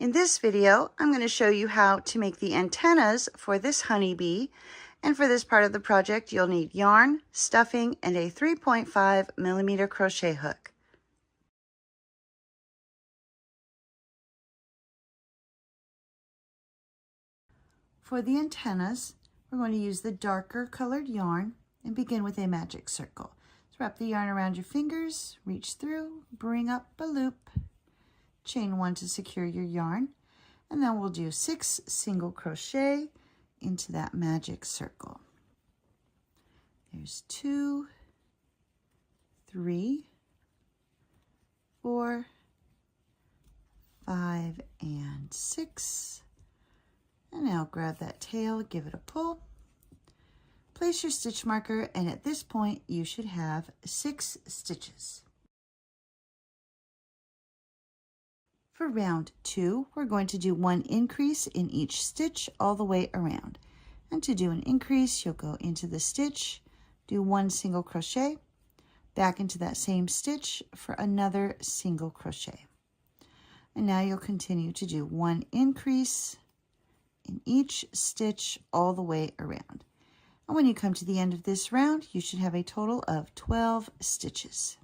In this video, I'm going to show you how to make the antennas for this honeybee. And for this part of the project, you'll need yarn, stuffing, and a 3.5mm crochet hook. For the antennas, we're going to use the darker colored yarn and begin with a magic circle. So wrap the yarn around your fingers, reach through, bring up a loop, chain 1 to secure your yarn, and then we'll do 6 single crochet into that magic circle. There's 2, 3, 4, 5, and 6. And now grab that tail, give it a pull, place your stitch marker, and at this point you should have 6 stitches. For round 2, we're going to do 1 increase in each stitch all the way around. And to do an increase, you'll go into the stitch, do 1 single crochet, back into that same stitch for another single crochet. And now you'll continue to do 1 increase in each stitch all the way around. And when you come to the end of this round, you should have a total of 12 stitches.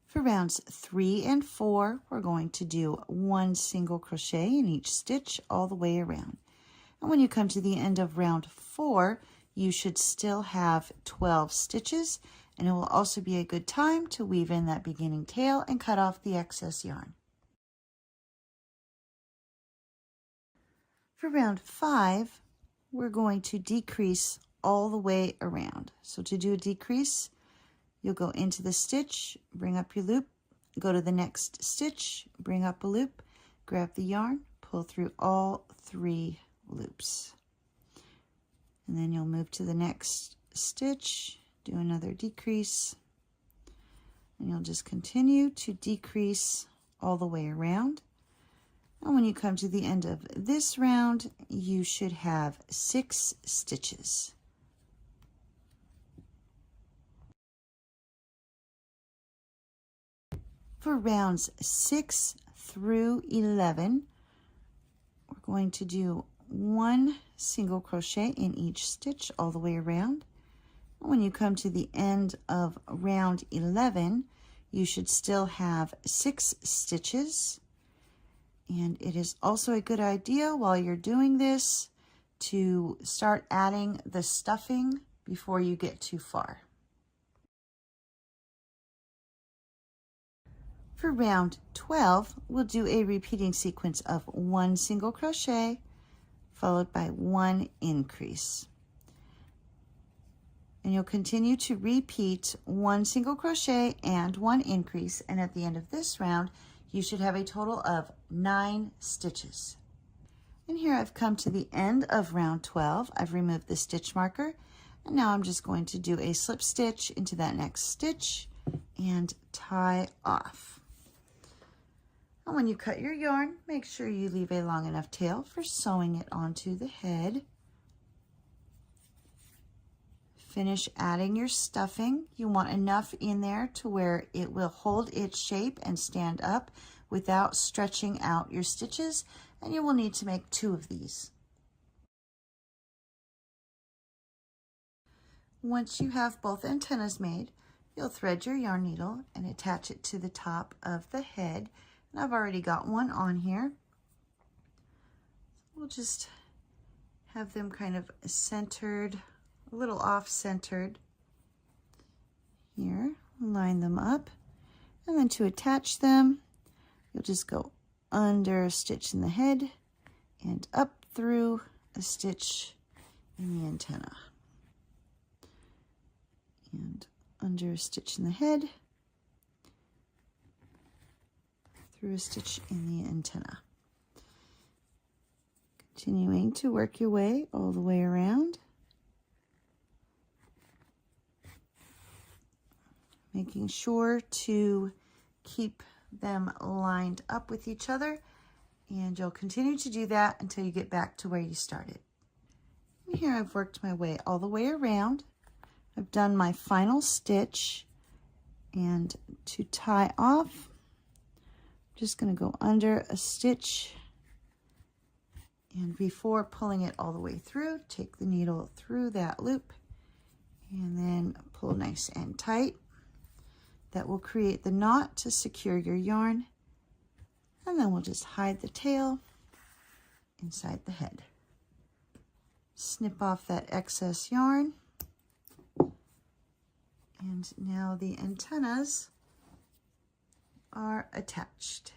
For rounds 3 and 4, we're going to do 1 single crochet in each stitch all the way around. And when you come to the end of round 4, you should still have 12 stitches, and it will also be a good time to weave in that beginning tail and cut off the excess yarn. For round 5, we're going to decrease all the way around. So to do a decrease, you'll go into the stitch, bring up your loop, go to the next stitch, bring up a loop, grab the yarn, pull through all 3 loops. And then you'll move to the next stitch, do another decrease, and you'll just continue to decrease all the way around. And when you come to the end of this round, you should have 6 stitches. For rounds 6 through 11, we're going to do 1 single crochet in each stitch all the way around. When you come to the end of round 11, you should still have 6 stitches. And it is also a good idea while you're doing this to start adding the stuffing before you get too far. For round 12, we'll do a repeating sequence of 1 single crochet followed by 1 increase. And you'll continue to repeat 1 single crochet and 1 increase, and at the end of this round, you should have a total of 9 stitches. And here I've come to the end of round 12. I've removed the stitch marker, and now I'm just going to do a slip stitch into that next stitch and tie off. And when you cut your yarn, make sure you leave a long enough tail for sewing it onto the head. Finish adding your stuffing. You want enough in there to where it will hold its shape and stand up without stretching out your stitches, and you will need to make 2 of these. Once you have both antennas made, you'll thread your yarn needle and attach it to the top of the head. And I've already got one on here. We'll just have them kind of centered, a little off-centered here. Line them up, and then to attach them, you'll just go under a stitch in the head and up through a stitch in the antenna, and under a stitch in the head, through a stitch in the antenna. Continuing to work your way all the way around, making sure to keep them lined up with each other, and you'll continue to do that until you get back to where you started. And here I've worked my way all the way around. I've done my final stitch, And to tie off, I'm just going to go under a stitch, and before pulling it all the way through, take the needle through that loop and then pull nice and tight. That will create the knot to secure your yarn, and then we'll just hide the tail inside the head. Snip off that excess yarn, and now the antennas are attached.